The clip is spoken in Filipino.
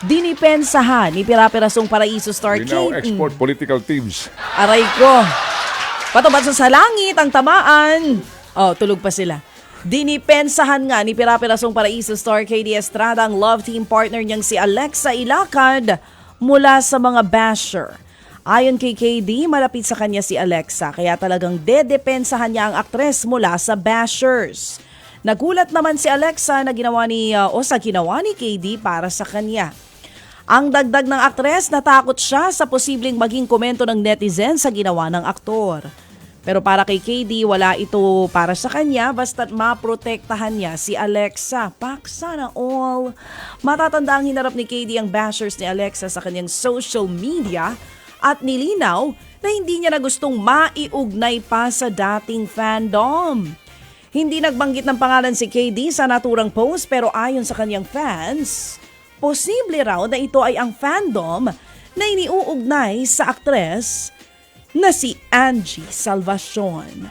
Dinipensahan ni Pira-Pirasong Paraiso star Linaw Kate. export political teams. Aray ko. Patubad sa langit ang tamaan. Oh, tulog pa sila. Dinipensahan nga ni Pira-Pirasong Paraiso star KD Estrada ang love team partner niyang si Alexa Ilacad mula sa mga basher. Ayon kay KD, malapit sa kanya si Alexa kaya talagang dedepensahan niya ang aktres mula sa bashers. Nagulat naman si Alexa na ginawa ni KD para sa kanya. Ang dagdag ng aktres, natakot siya sa posibleng maging komento ng netizen sa ginawa ng aktor. Pero para kay KD, wala ito para sa kanya basta't maprotektahan niya si Alexa. Paksa na all. Matatanda ang hinarap ni KD ang bashers ni Alexa sa kanyang social media at nilinaw na hindi niya na gustong maiugnay pa sa dating fandom. Hindi nagbanggit ng pangalan si KD sa naturang post pero ayon sa kanyang fans, posible raw na ito ay ang fandom na iniuugnay sa aktres na si Angie Salvacion.